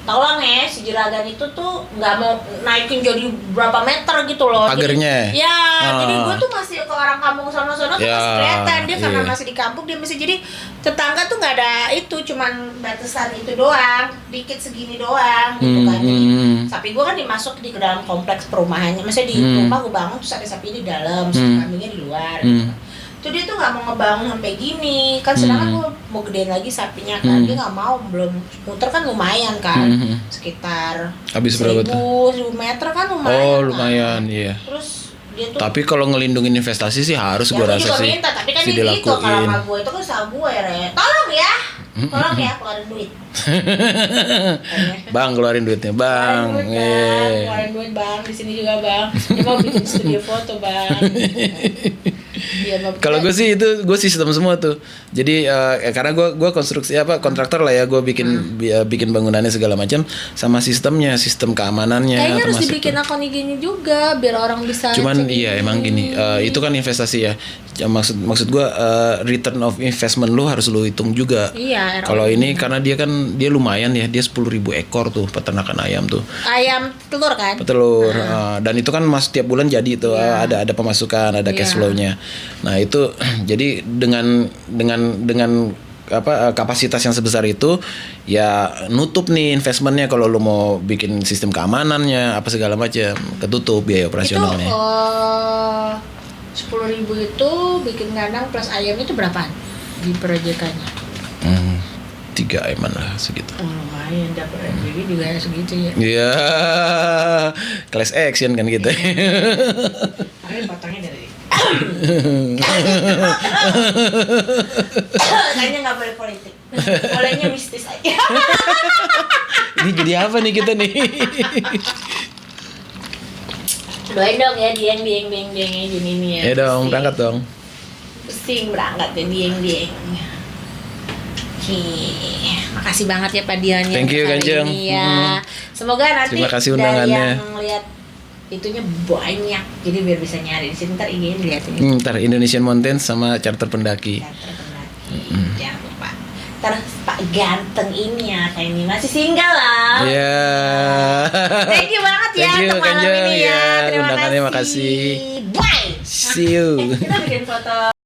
tolong ya si juragan itu tuh nggak mau naikin jadi berapa meter gitu loh. Pagernya. Jadi gue tuh masih ke orang kampung sono-sono tuh masih kelihatan dia karena masih di kampung dia masih jadi tetangga tuh nggak ada itu cuman batasan itu doang dikit segini doang gitu kan. Jadi sapi gue kan dimasuk di ke dalam kompleks perumahannya, maksudnya di rumah gue bangun terus ada sapi di dalam, kambingnya di luar. Gitu. Tuh dia tuh nggak mau ngebangun sampai gini kan, sedangkan gue mau gedein lagi sapinya kan, dia nggak mau, belum muter kan lumayan kan, sekitar habis berapa tuh? 1000 meter kan lumayan. Oh lumayan kan? Iya. Terus dia tuh, tapi kalau ngelindungin investasi sih harus gue rasa sih. Minta, tapi kan dia gitu kalau sama gue itu kan sama gue tolong ya keluarin duit. Bang keluarin duitnya bang. Keluarin duit bang, di sini juga bang. Dia mau bikin studio foto bang. Kalau gue sih itu gue sistem semua tuh. Jadi karena gue konstruksi kontraktor lah ya, gue bikin bangunannya segala macam sama sistemnya, sistem keamanannya. Kayaknya harus dibikin akun IG-nya juga biar orang bisa. Cuman iya emang gini, itu kan investasi ya. Maksud gue return of investment lu harus lu hitung juga. Iya. Kalau ini karena dia lumayan ya, dia 10.000 ekor tuh peternakan ayam tuh. Ayam telur kan? Telur. Dan itu kan tiap bulan jadi tuh ada pemasukan, ada cash flow-nya. Nah itu jadi dengan kapasitas yang sebesar itu ya nutup nih investmentnya. Kalau lu mau bikin sistem keamanannya apa segala macam ketutup biaya operasionalnya. Itu 10.000 itu bikin kandang plus ayamnya itu berapaan di proyekannya? 3 eman lah segitu. Lumayan dapat jadi juga segitu ya. Iya. Class action kan gitu. Tapi potongnya dari kayaknya nggak boleh politik, bolehnya mistis aja. Ini jadi apa nih kita nih? Doain dong ya dieng gini nih ya. Ya dong, berangkat dong. Pusing berangkat ya dieng. Makasih banget ya Pak Dian ya. Thank you Kanjeng. Ya. Semoga nanti terima kasih undangannya. Dari yang lihat itunya banyak, jadi biar bisa nyari di sini. Ntar IG-nya dilihatin. Ntar Indonesian Mountains sama charter pendaki. Jangan lupa. Ntar Pak ganteng ini ya, kayak ini masih single lah. Iya. Thank you banget ya untuk malam ini ya. Terima undangannya makasih. Bye. See you. Kita bikin foto.